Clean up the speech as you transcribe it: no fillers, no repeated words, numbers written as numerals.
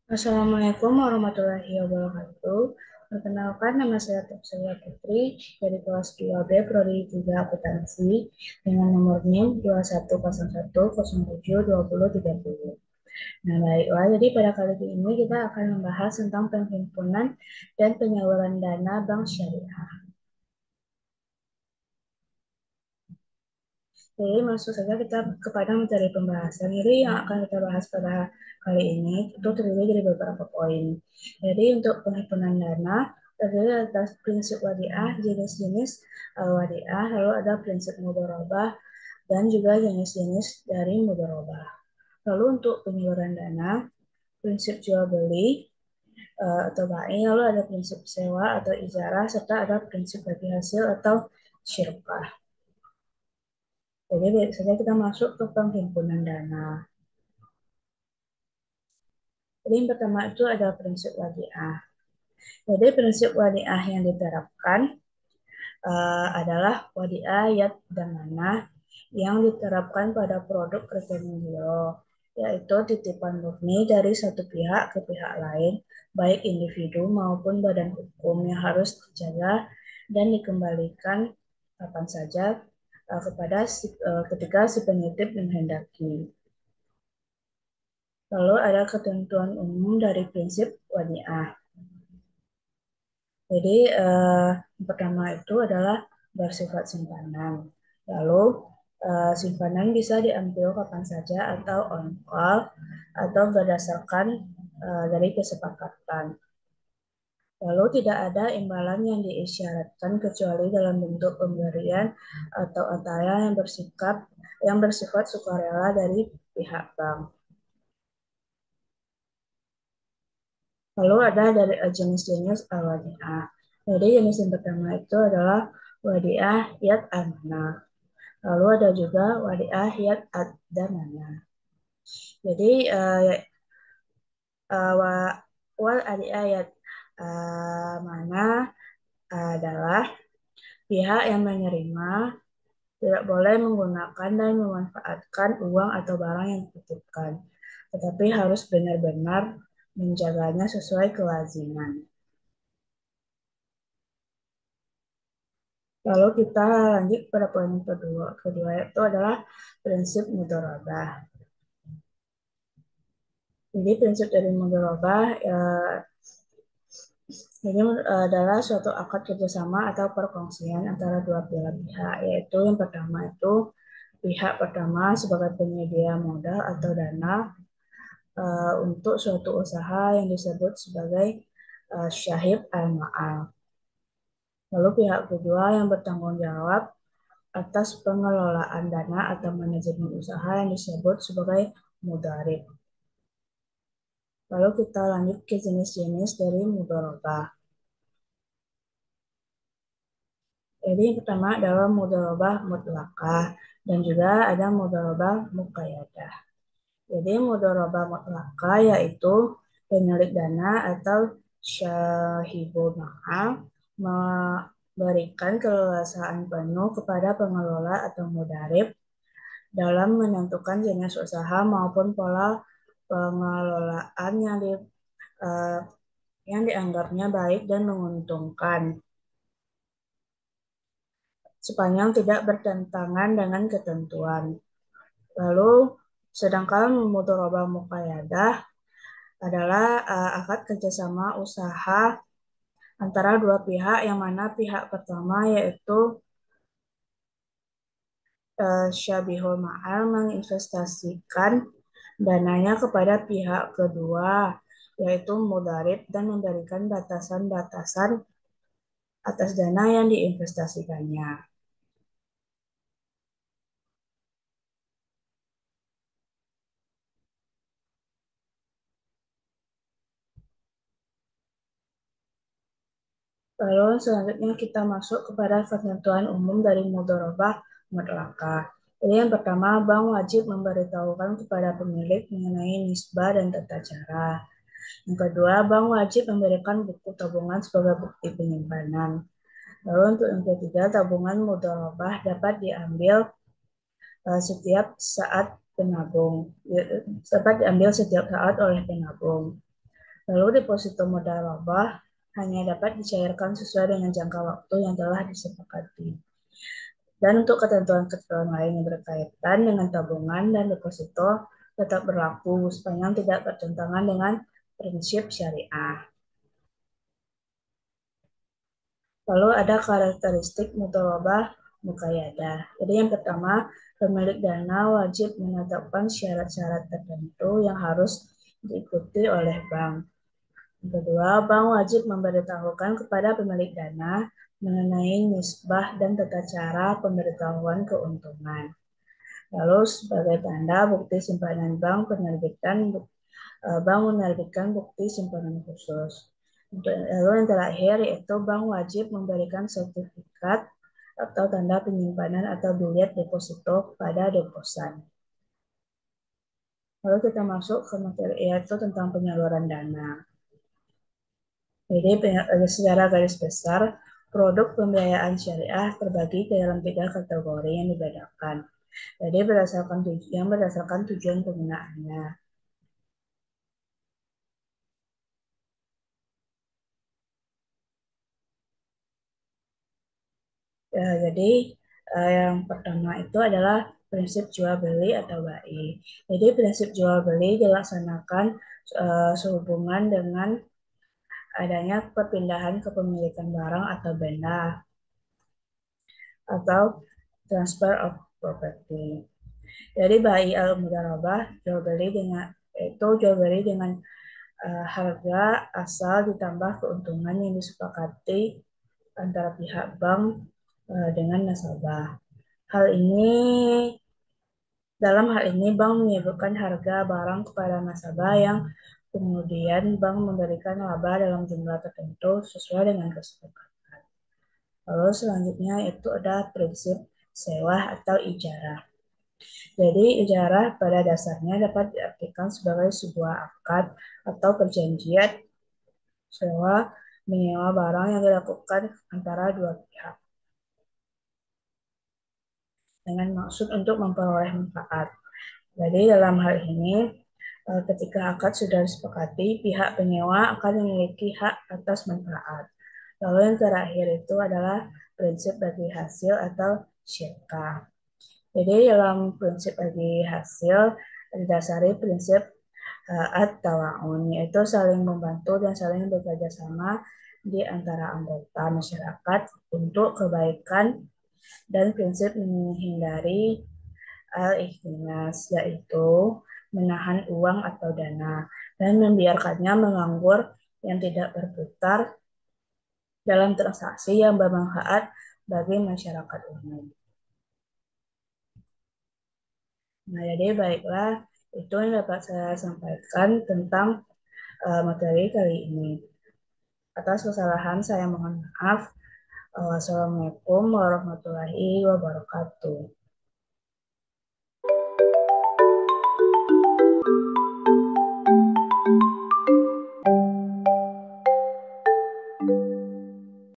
Assalamualaikum warahmatullahi wabarakatuh. Perkenalkan, nama saya Tafsila Putri dari kelas 2B Prodi 3 Akuntansi dengan nomor NIM 2101072030. Nah, baiklah, jadi pada kali ini kita akan membahas tentang penghimpunan dan penyaluran dana bank syariah. Jadi langsung saja kita kepada materi pembahasan. Jadi yang akan kita bahas pada kali ini itu terdiri dari beberapa poin. Jadi untuk penghimpunan dana terdiri atas prinsip wadiah, jenis-jenis wadiah, lalu ada prinsip mudharabah dan juga jenis-jenis dari mudharabah. Lalu untuk penyaluran dana, prinsip jual beli atau bai, lalu ada prinsip sewa atau ijarah, serta ada prinsip bagi hasil atau syirkah. Jadi biasanya kita masuk ke penghimpunan dana. Jadi yang pertama itu ada prinsip wadiah. Jadi prinsip wadiah yang diterapkan adalah wadiah yat dan mana yang diterapkan pada produk rekening giro, yaitu titipan murni dari satu pihak ke pihak lain, baik individu maupun badan hukum yang harus dijaga dan dikembalikan kapan saja ketika si penitip menghendaki. Lalu ada ketentuan umum dari prinsip wadiah. Jadi yang pertama itu adalah bersifat simpanan. Lalu simpanan bisa diambil kapan saja atau on call atau berdasarkan dari kesepakatan. Lalu tidak ada imbalan yang diisyaratkan kecuali dalam bentuk pemberian atau ataya yang bersifat sukarela dari pihak bank. Lalu ada dari jenis-jenis wadiah. Jadi jenis yang pertama itu adalah wadiah yat amanah. Lalu ada juga wadiah yat ad-damanah. Jadi wal wadiah yat mana adalah pihak yang menerima tidak boleh menggunakan dan memanfaatkan uang atau barang yang dititipkan, tetapi harus benar-benar menjaganya sesuai kewajiban. Lalu kita lanjut pada poin kedua. Kedua itu adalah prinsip mudharabah. Jadi prinsip dari mudharabah ini adalah suatu akad kerjasama atau perkongsian antara dua belah pihak, yaitu yang pertama itu pihak pertama sebagai penyedia modal atau dana untuk suatu usaha yang disebut sebagai syahid al-ma'al. Lalu pihak kedua yang bertanggung jawab atas pengelolaan dana atau manajemen usaha yang disebut sebagai mudharib. Lalu kita lanjut ke jenis-jenis dari mudharabah. Jadi yang pertama adalah mudharabah mutlaqah dan juga ada mudharabah muqayyadah. Jadi mudharabah mutlaqah yaitu pemilik dana atau syahibul ma'al memberikan keleluasaan penuh kepada pengelola atau mudharib dalam menentukan jenis usaha maupun pola pengelolaan uh, yang dianggapnya baik dan menguntungkan, sepanjang tidak bertentangan dengan ketentuan. Lalu, sedangkan mudharabah muqayyadah adalah akad kerjasama usaha antara dua pihak yang mana pihak pertama yaitu syabihul ma'al menginvestasikan dananya kepada pihak kedua yaitu mudharib dan memberikan batasan-batasan atas dana yang diinvestasikannya. Lalu selanjutnya kita masuk kepada ketentuan umum dari mudharabah mutlaqah. Jadi yang pertama, bank wajib memberitahukan kepada pemilik mengenai nisbah dan tata cara. Yang kedua, bank wajib memberikan buku tabungan sebagai bukti penyimpanan. Lalu untuk yang ketiga, tabungan mudharabah dapat diambil setiap saat penabung, dapat diambil setiap saat oleh penabung. Lalu deposito modal laba hanya dapat dicairkan sesuai dengan jangka waktu yang telah disepakati. Dan untuk ketentuan-ketentuan lain yang berkaitan dengan tabungan dan deposito tetap berlaku sepanjang tidak bertentangan dengan prinsip syariah. Lalu ada karakteristik mutolabah muqayyadah. Jadi yang pertama, pemilik dana wajib menetapkan syarat-syarat tertentu yang harus diikuti oleh bank. Yang kedua, bank wajib memberitahukan kepada pemilik dana mengenai nisbah dan tata cara pemberitahuan keuntungan. Lalu sebagai tanda bukti simpanan bank bank menerbitkan bukti simpanan khusus. Lalu yang terakhir yaitu bank wajib memberikan sertifikat atau tanda penyimpanan atau bilet deposito pada deposan. Lalu kita masuk ke materi yaitu tentang penyaluran dana. Jadi secara garis besar, produk pembiayaan syariah terbagi ke dalam 3 kategori yang dibedakan. Jadi berdasarkan tujuan penggunaannya. Ya, jadi yang pertama itu adalah prinsip jual beli atau BAI. Jadi prinsip jual beli dilaksanakan sehubungan dengan adanya perpindahan kepemilikan barang atau benda atau transfer of property. Jadi BAI al-mudharabah jual beli dengan harga asal ditambah keuntungan yang disepakati antara pihak bank dengan nasabah. Dalam hal ini bank menyebutkan harga barang kepada nasabah yang kemudian bank memberikan laba dalam jumlah tertentu sesuai dengan kesepakatan. Lalu selanjutnya itu ada prinsip sewa atau ijarah. Jadi ijarah pada dasarnya dapat diartikan sebagai sebuah akad atau perjanjian sewa menyewa barang yang dilakukan antara dua pihak dengan maksud untuk memperoleh manfaat. Jadi dalam hal ini, ketika akad sudah disepakati, pihak penyewa akan memiliki hak atas manfaat. Lalu yang terakhir itu adalah prinsip bagi hasil atau syirkah. Jadi dalam prinsip bagi hasil didasari prinsip at-tawa'un, yaitu saling membantu dan saling bekerja sama di antara anggota masyarakat untuk kebaikan dan prinsip menghindari al-ikhtinas, yaitu menahan uang atau dana dan membiarkannya menganggur yang tidak berputar dalam transaksi yang bermanfaat bagi masyarakat umum. Nah, jadi baiklah, itu yang dapat saya sampaikan tentang materi kali ini. Atas kesalahan saya mohon maaf. Wassalamualaikum warahmatullahi wabarakatuh.